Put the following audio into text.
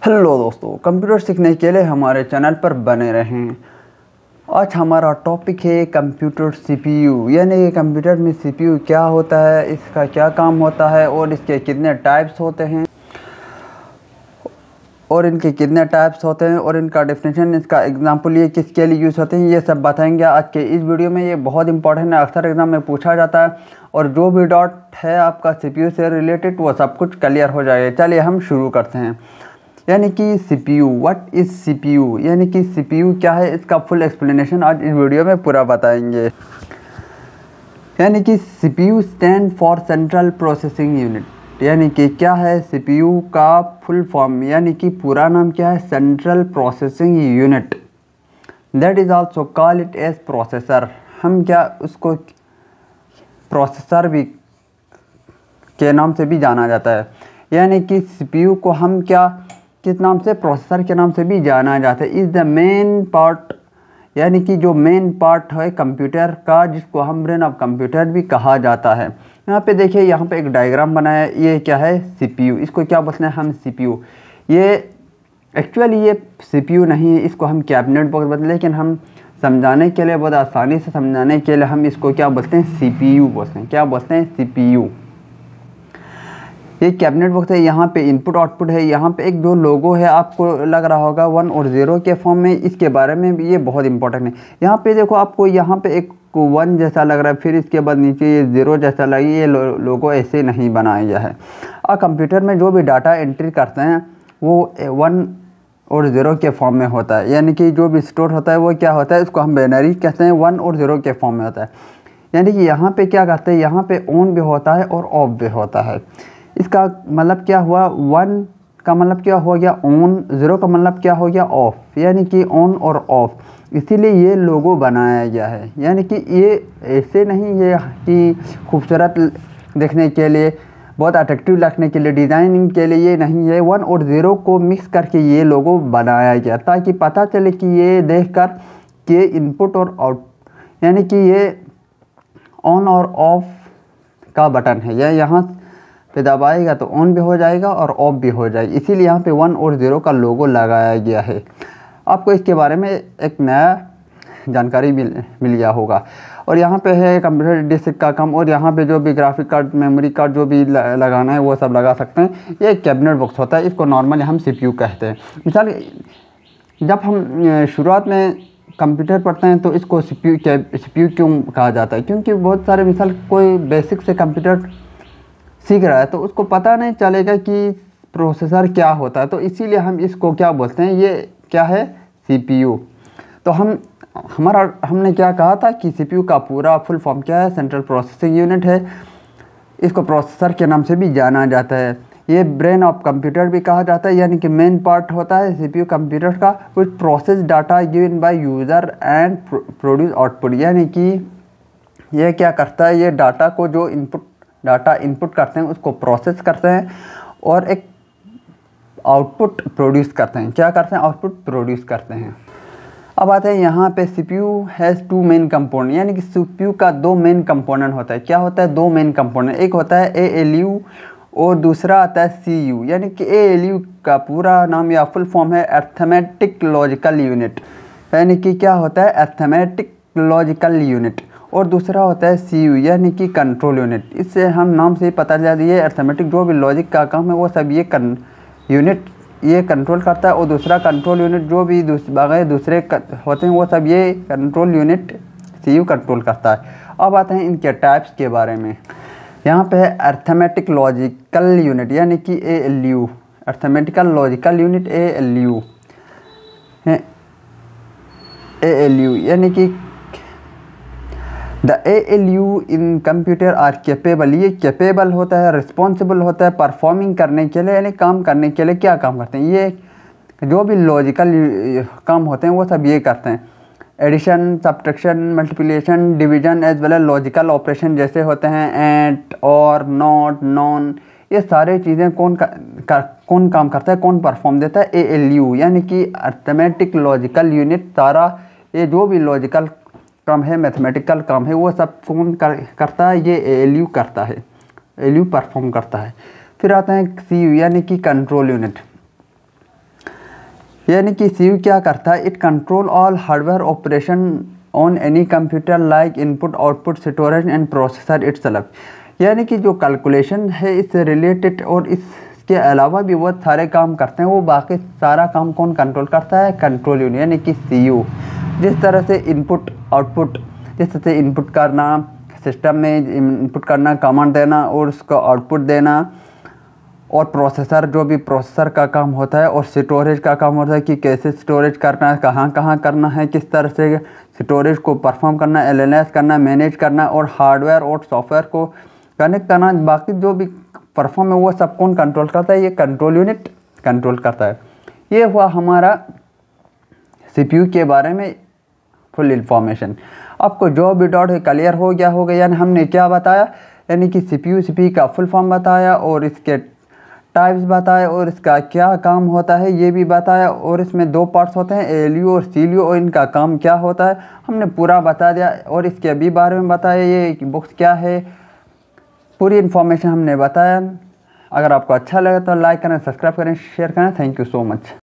Hello दोस्तों, computer सीखने के लिए हमारे चैनल पर बने रहें। आज हमारा टॉपिक है कंप्यूटर सीपीयू, यानी कंप्यूटर में सीपीयू क्या होता है, इसका क्या काम होता है और इसके कितने टाइप्स होते हैं और इनका डेफिनेशन, इसका एग्जांपल ये किसके लिए यूज़ होते हैं, ये सब बताएंगे आज के इस वीडियो में। ये बहुत इंपॉर्टेंट है, अक्सर एग्जाम में पूछा जाता है और जो भी डाउट है आपका सीपीयू से रिलेटेड वो सब कुछ क्लियर हो जाएगा। चलिए हम शुरू करते हैं। यानी कि सीपीयू, व्हाट इज़ सीपीयू, यानी कि सीपीयू क्या है, इसका फुल एक्सप्लेनेशन आज इस वीडियो में पूरा बताएंगे। यानी कि CPU stand for central processing unit, यानी कि क्या है सीपीयू का फुल फॉर्म, यानी कि पूरा नाम क्या है, central processing unit. That is also call it as processor. हम क्या उसको प्रोसेसर भी के नाम से भी जाना जाता है। यानी कि सीपीयू को हम क्या किस नाम से, प्रोसेसर के नाम से भी जाना जाता है। इज़ द मेन पार्ट, यानी कि जो मेन पार्ट है कंप्यूटर का, जिसको हम ब्रेन ऑफ कंप्यूटर भी कहा जाता है। यहाँ पे देखिए, यहाँ पे एक डायग्राम बनाया है, ये क्या है सीपीयू। इसको क्या बोलते हैं हम, सीपीयू। ये एक्चुअली ये सीपीयू नहीं है, इसको हम कैबिनेट बॉक्स बोलते हैं, लेकिन हम समझाने के लिए, बहुत आसानी से समझाने के लिए हम इसको क्या बोलते हैं, सीपीयू बोलते हैं। क्या बोलते हैं, सीपीयू। ये कैबिनेट बॉक्स है, यहाँ पे इनपुट आउटपुट है, यहाँ पे एक जो लोगो है आपको लग रहा होगा 1 और 0 के फॉर्म में, इसके बारे में भी ये बहुत इंपॉर्टेंट है। यहाँ पे देखो, आपको यहाँ पे एक 1 जैसा लग रहा है, फिर इसके बाद नीचे ये 0 जैसा लगे, ये लोगो ऐसे नहीं बनाया गया है। और कंप्यूटर में जो भी डाटा एंट्री करते हैं वो 1 और 0 के फॉर्म में होता है। यानी कि जो भी स्टोर होता है वो क्या होता है, इसको हम बाइनरी कहते हैं, 1 और 0 के फॉर्म में होता है। यानी कि यहाँ पे क्या करते हैं, यहाँ पे ऑन भी होता है और ऑफ भी होता है। इसका मतलब क्या हुआ, 1 का मतलब क्या हो गया ऑन, 0 का मतलब क्या हो गया ऑफ, यानी कि ऑन और ऑफ। इसीलिए ये लोगो बनाया गया है। यानी कि ये ऐसे नहीं है कि खूबसूरत देखने के लिए, बहुत अट्रैक्टिव लगने के लिए, डिज़ाइनिंग के लिए ये नहीं है। 1 और 0 को मिक्स करके ये लोगो बनाया गया, ताकि पता चले कि ये देखकर कि इनपुट और आउट, यानी कि ये ऑन और ऑफ का बटन है, या यहाँ पे दबाएगा तो ऑन भी हो जाएगा और ऑफ भी हो जाएगा। इसीलिए यहाँ पे 1 और 0 का लोगो लगाया गया है। आपको इसके बारे में एक नया जानकारी मिल गया होगा। और यहाँ पे है कंप्यूटर डिस्क का काम, और यहाँ पे जो भी ग्राफिक कार्ड, मेमोरी कार्ड जो भी लगाना है वो सब लगा सकते हैं। ये एक कैबिनेट बॉक्स होता है, इसको नॉर्मली हम सीपीयू कहते हैं। मिसाल, जब हम शुरुआत में कंप्यूटर पढ़ते हैं तो इसको सीपीयू क्यों कहा जाता है, क्योंकि बहुत सारे, मिसाल कोई बेसिक से कंप्यूटर सीख रहा है तो उसको पता नहीं चलेगा कि प्रोसेसर क्या होता है, तो इसीलिए हम इसको क्या बोलते हैं, ये क्या है, सीपीयू। तो हमने क्या कहा था कि सीपीयू का पूरा फुल फॉर्म क्या है, सेंट्रल प्रोसेसिंग यूनिट है। इसको प्रोसेसर के नाम से भी जाना जाता है। ये ब्रेन ऑफ कंप्यूटर भी कहा जाता है, यानी कि मेन पार्ट होता है सीपीयू कंप्यूटर का, which process data given by user and produce output. यानी कि ये क्या करता है, ये डाटा को जो डाटा इनपुट करते हैं उसको प्रोसेस करते हैं और एक आउटपुट प्रोड्यूस करते हैं। क्या करते हैं, आउटपुट प्रोड्यूस करते हैं। अब आते हैं यहाँ पे, सीपीयू हैज़ 2 मेन कंपोनेंट, यानी कि सीपीयू का 2 मेन कंपोनेंट होता है। क्या होता है, 2 मेन कंपोनेंट, एक होता है एएलयू और दूसरा आता है सीयू। यानी कि एएलयू का पूरा नाम या फुल फॉर्म है अर्थमेटिक लॉजिकल यूनिट, यानी कि क्या होता है, अर्थमेटिक लॉजिकल यूनिट। और दूसरा होता है सीयू, यानी कि कंट्रोल यूनिट। इससे हम नाम से ही पता चला, ये अर्थमेटिक जो भी लॉजिक का काम है वो सब ये यूनिट ये कंट्रोल करता है, और दूसरा कंट्रोल यूनिट जो भी दूसरे होते हैं वो सब ये कंट्रोल यूनिट सीयू कंट्रोल करता है। अब आते हैं इनके टाइप्स के बारे में। यहाँ पे है अर्थमेटिक लॉजिकल यूनिट, यानी कि ALU, arithmetical logical unit ALU है। एएलयू यानी कि the ALU in computer are capable, ये कैपेबल होता है, रिस्पॉन्सिबल होता है परफॉर्मिंग करने के लिए, यानी काम करने के लिए। क्या काम करते हैं, ये जो भी लॉजिकल काम होते हैं वो सब ये करते हैं। Addition, subtraction, multiplication, division as well as logical operation जैसे होते हैं एंड, और, नॉट, नॉन, ये सारे चीज़ें कौन काम करता है, कौन परफॉर्म देता है, ALU, यानी कि अर्थमेटिक लॉजिकल यूनिट। सारा ये जो भी लॉजिकल काम है, मैथमेटिकल काम है, वो सब कौन करता है, ये एएलयू करता है, एएलयू परफॉर्म करता है। फिर आता है सीयू, यानी कि कंट्रोल यूनिट। यानी कि CPU क्या करता है, it control all hardware operation on any computer like input output storage and processor itself. यानी कि जो कैलकुलेशन है इससे रिलेटेड और इसके अलावा भी बहुत सारे काम करते हैं, वो बाकी सारा काम कौन कंट्रोल करता है, कंट्रोल यूनिट यानी कि CPU। जिस तरह से इनपुट आउटपुट, जिस तरह से इनपुट करना, सिस्टम में इनपुट करना, कमांड देना और उसका आउटपुट देना, और प्रोसेसर जो भी प्रोसेसर का काम होता है, और स्टोरेज का काम होता है कि कैसे स्टोरेज करना है, कहाँ कहाँ करना है, किस तरह से स्टोरेज को परफॉर्म करना, एनालाइज करना, मैनेज करना, और हार्डवेयर और सॉफ्टवेयर को कनेक्ट करना, बाकी जो भी परफॉर्म है वो सब कौन कंट्रोल करता है, ये कंट्रोल यूनिट कंट्रोल करता है। ये हुआ हमारा CPU के बारे में फुल इंफॉर्मेशन। आपको जो भी डाउट है क्लियर हो गया होगा। यानी हमने क्या बताया, यानी कि CPU का फुल फॉर्म बताया, और इसके टाइप्स बताए, और इसका क्या काम होता है ये भी बताया, और इसमें 2 पार्ट्स होते हैं, ALU और CLU, और इनका काम क्या होता है हमने पूरा बता दिया, और इसके भी बारे में बताया, ये बुक्स क्या है, पूरी इन्फॉर्मेशन हमने बताया। अगर आपको अच्छा लगे तो लाइक करें, सब्सक्राइब करें, शेयर करें। Thank you so much.